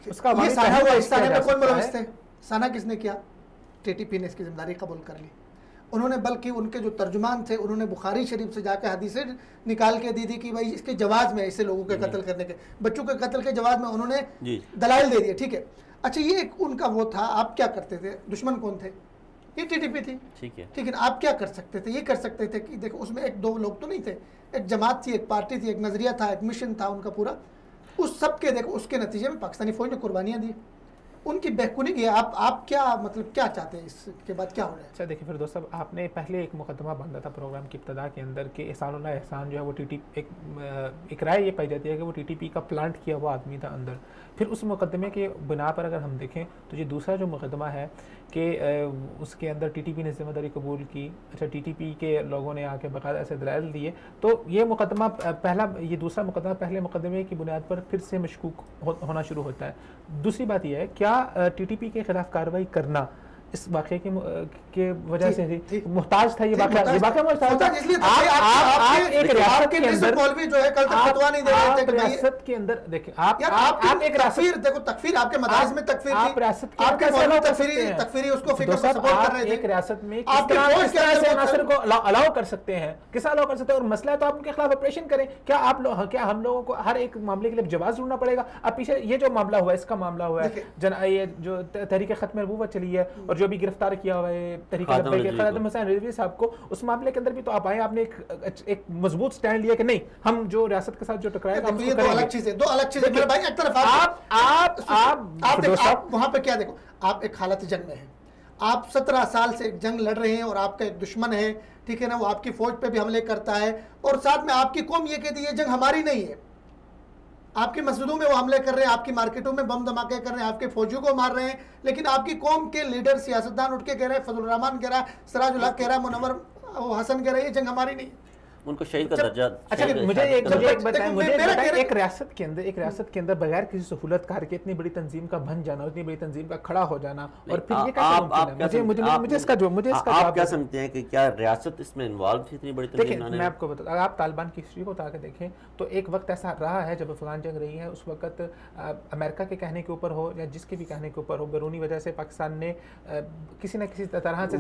उसका ये साना हुआ, इस साने में कौन मुलविस है? थे? साना किसने किया? टीटीपी ने इसकी जिम्मेदारी कबूल कर ली। उन्होंने, बल्कि उनके जो तर्जुमान थे उन्होंने बुखारी शरीफ से जाकर हदीसें निकाल के दी थी कि भाई इसके जवाब में, ऐसे लोगों के कत्ल करने के, बच्चों के कत्ल के जवाब में उन्होंने दलाइल दे दिए। ठीक है, अच्छा ये एक उनका वो था। आप क्या करते थे? दुश्मन कौन थे? ये टीटीपी थी। ठीक है, लेकिन आप क्या कर सकते थे? ये कर सकते थे कि देखो उसमें एक दो लोग तो नहीं थे, एक जमात थी, एक पार्टी थी, एक नजरिया था, एक मिशन था उनका पूरा। उस सब के देखो उसके नतीजे में पाकिस्तानी फौज ने कुर्बानियां दी, उनकी बेहकुनी की। आप क्या मतलब क्या चाहते हैं इसके बाद क्या हो रहा है? अच्छा देखिए फिर दोस्त साहब, आपने पहले एक मुकदमा बांधा था प्रोग्राम की इब्तदा के अंदर कि एहसानुल्लाह एहसान जो है वो एक राय ये पाई जाती है कि वो टीटीपी का प्लांट किया हुआ आदमी था अंदर। फिर उस मुकदमे के बिना पर अगर हम देखें तो ये दूसरा जो मुकदमा है कि उसके अंदर टीटीपी ने जिम्मेदारी कबूल की। अच्छा, टीटीपी के लोगों ने आके बाकायदा ऐसे दलाइल दिए। तो ये मुकदमा पहला, ये दूसरा मुकदमा पहले मुकदमे की बुनियाद पर फिर से मशकूक होना शुरू होता है। दूसरी बात यह है, क्या टीटीपी के खिलाफ कार्रवाई करना इस वाक़े के वजह से मुहताज था? ये वाक़या मुहताज था इसलिए आप एक रियासत के अंदर मौलवी जो है कल तक फतवा नहीं दे रहे थे कि रियासत के अंदर देखिए आप एक तकफीर, देखो तकफीर आपके मदारिस में तकफीर थी, आप रियासत के आपके मौलवी तकफीरी उसको फिक्र को सपोर्ट कर रहे थे। एक रियासत में किस तरह से अनासर को अलाउ कर सकते हैं, किस अलाउ कर सकते हैं? और मसला है तो आप उनके खिलाफ ऑपरेशन करें। क्या हम लोगों को हर एक मामले के लिए जवाब ढूंढना पड़ेगा? अब पीछे ये जो मामला हुआ है, इसका मामला हुआ है, ये जो तहरीक खत्म नबूवत चली है और जो भी गिरफ्तार किया हुआ है तहरीक खादिम हुसैन रिजवी साहब को, उस मामले के अंदर भी तो आप आए, आपने एक मजबूत स्टैंड लिया कि नहीं, हम जो रियासत के साथ जो टकराएगा हम उसको करेंगे। दो अलग चीजें मेरे भाई। एक तरफ आप वहां पे क्या देखो, आप एक हालत जंग में हैं, आप 17 साल से एक जंग लड़ रहे हैं और आपका एक दुश्मन है, ठीक है ना, वो आपकी फौज पे भी हमले करता है और साथ में आपकी कौम ये कहती है ये जंग हमारी नहीं है। आपकी मस्जिदों में वो हमले कर रहे हैं, आपकी मार्केटों में बम धमाके कर रहे हैं, आपके फौजियों को मार रहे हैं, लेकिन आपकी कौम के लीडर सियासतदान उठ के कह रहे हैं, फजल रहमान कह रहा है, सिराजुल हक कह रहा है, मुनव्वर हसन कह रहे हैं ये जंग हमारी नहीं, उनको शहीद का दर्जा। अच्छा मुझे एक बताएं, एक रियासत के अंदर बगैर किसी सहूलतकार के इतनी बड़ी तंजीम का बन जाना, इतनी बड़ी तंजीम का खड़ा हो जाना, और फिर ये कैसे मुमकिन है? मुझे इसका आप क्या समझते हैं कि क्या रियासत इसमें इन्वॉल्व थी इतनी बड़ी तंजीम? देखिए मैं आपको बताता, अगर आप तालिबान की हिस्ट्री को उतार के देखें तो एक वक्त ऐसा रहा है जब अफगान जंग रही है, उस वक्त अमेरिका के कहने के ऊपर हो या जिसके भी कहने के ऊपर हो, बैरूनी वजह से पाकिस्तान ने किसी न किसी तरह से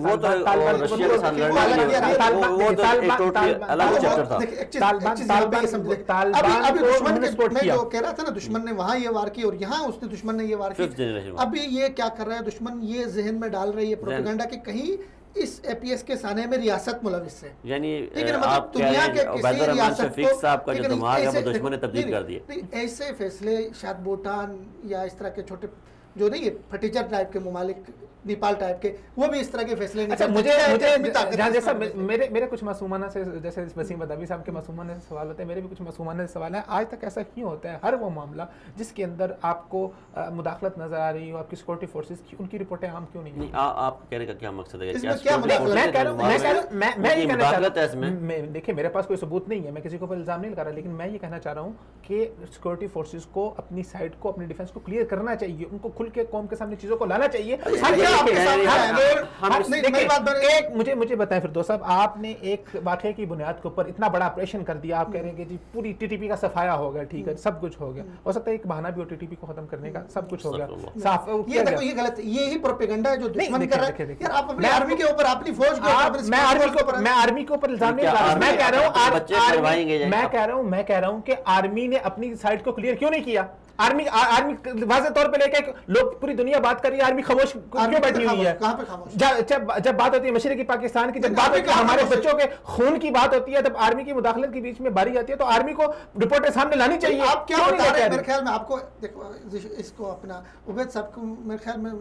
दुश्मन ने वहां ये वार की और यहाँ उसने दुश्मन ने ये वार की। अभी ये क्या कर रहा है दुश्मन, ये जहन में डाल रही है प्रोपेगेंडा कि कहीं इस एपीएस के साने में रियासत मुलविस है। यानी आप दुनिया के किसी रियासत को जो दिमाग है वो दुश्मन ने तब्दील कर दिए। ऐसे फैसले शायद भूटान या इस तरह के छोटे जो नहीं है फटीचर टाइप के ममालिक, नेपाल टाइप के, वो भी इस तरह के फैसले नहीं करते। जैसा मेरे कुछ मासूमाना से, जैसे वसीम बदावी साहब के मासूमाना से सवाल होते हैं, मेरे भी कुछ मासूमाना से सवाल है। आज तक ऐसा क्यों होता है हर वो मामला जिसके अंदर आपको मुदाखलत नजर आ रही हो, आपकी सिक्योरिटी फोर्सेस की, उनकी रिपोर्टें आम क्यों नहीं? आप कहने का क्या मकसद है? देखिए मेरे पास कोई सबूत नहीं है, मैं किसी के ऊपर इल्जाम नहीं लगा रहा, लेकिन मैं ये कहना चाह रहा हूँ कि सिक्योरिटी फोर्सेस को अपनी साइड को, अपनी डिफेंस को क्लियर करना चाहिए, उनको खुल के कौम के सामने चीजों को लाना चाहिए। मुझे बताएं फिर दोस्त साहब, आपने एक वाकये की बुनियाद के ऊपर इतना बड़ा ऑपरेशन कर दिया, आप कह रहे हैं कि जी पूरी टीटीपी का सफाया हो गया, ठीक है, सब कुछ हो गया, हो सकता है एक बहाना भी हो टीटीपी को खत्म करने का, सब कुछ हो गया साफ। ये देखो ये गलत, ये ही प्रोपेगेंडा है जो दुश्मन कर रहा है। यार आप अपनी आर्मी के ऊपर, अपनी फौज के ऊपर, मैं आर्मी के ऊपर इल्जाम नहीं लगा रहा, मैं कह रहा हूं कि आर्मी ने अपनी साइड को क्लियर क्यों नहीं किया? आर्मी वाज़े तौर पे लेके लोग पूरी दुनिया बात कर रही है, आर्मी खामोश क्यों बैठी हुई है? कहां पे खामोश? जब बात होती है मशरक़ी पाकिस्तान की, जब बात होती है हमारे बच्चों के खून की बात होती है, तब आर्मी की मुदाखलत के बीच में बारी आती है, तो आर्मी को रिपोर्टें सामने लानी चाहिए। आप क्या बता रहे हैं? मेरे ख्याल में आपको देखो, इसको अपना उबैद साहब को मेरे ख्याल में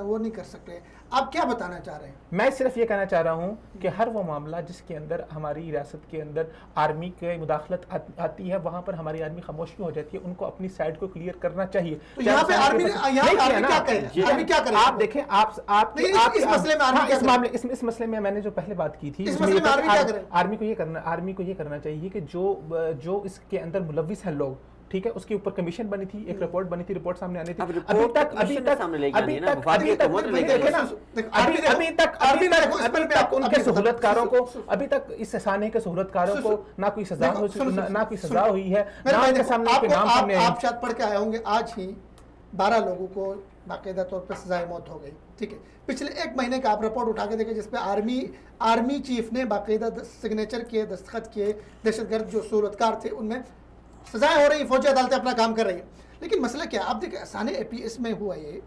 वो नहीं कर सकते। आप क्या बताना चाह रहे हैं? मैं सिर्फ ये कहना चाह रहा हूं कि हर वो मामला जिसके अंदर हमारी रियासत के अंदर आर्मी की मुदाखलत आती है, वहां पर हमारी आर्मी खामोश क्यों हो जाती है? उनको अपनी साइड को क्लियर करना चाहिए। तो यहाँ पे आर्मी क्या करे? आप देखें, आप इस मसले में इस मसले में मैंने जो पहले बात की थी, आर्मी को ये करना चाहिए कि जो इसके अंदर मुलव्विस हैं लोग, ठीक है, उसके ऊपर कमीशन बनी थी, एक रिपोर्ट बनी थी, रिपोर्ट सामने आनी थी। अभी तक इस साने के सहूलतकारों को ना कोई सजा हुई है, ना उनके सामने नाम सामने। आप शायद पढ़ के आए होंगे, आज ही 12 लोगों को बाकायदा तौर पर सजाए मौत हो गई। ठीक है, पिछले 1 महीने का आप रिपोर्ट उठा के देखें जिसपे आर्मी चीफ ने बाकायदा सिग्नेचर किए, दस्तखत किए, दहशतगर्द जो सूरतकार थे उनमें सजाएं हो रही, फौजी अदालतें अपना काम कर रही है। लेकिन मसला क्या, आप देखिए हसाने APS में हुआ ये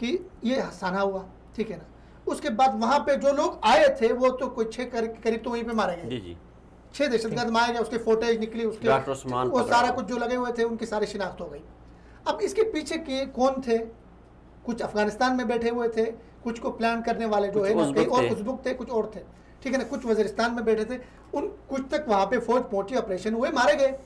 कि ये हसाना हुआ, ठीक है ना, उसके बाद वहाँ पे जो लोग आए थे वो तो कोई 6 करीब तो वहीं पे मारे गए। जी जी, 6 दहशतगर्द मारे गए, उसके फोटेज निकली, उसके वो सारा कुछ जो लगे हुए थे उनकी सारी शिनाख्त हो गई। अब इसके पीछे के कौन थे, कुछ अफगानिस्तान में बैठे हुए थे, कुछ को प्लान करने वाले जो है कई और उज़्बेक थे, कुछ और थे, ठीक है ना, कुछ वजीरिस्तान में बैठे थे, उन कुछ तक वहाँ पे फौज पहुंची, ऑपरेशन हुए, मारे गए।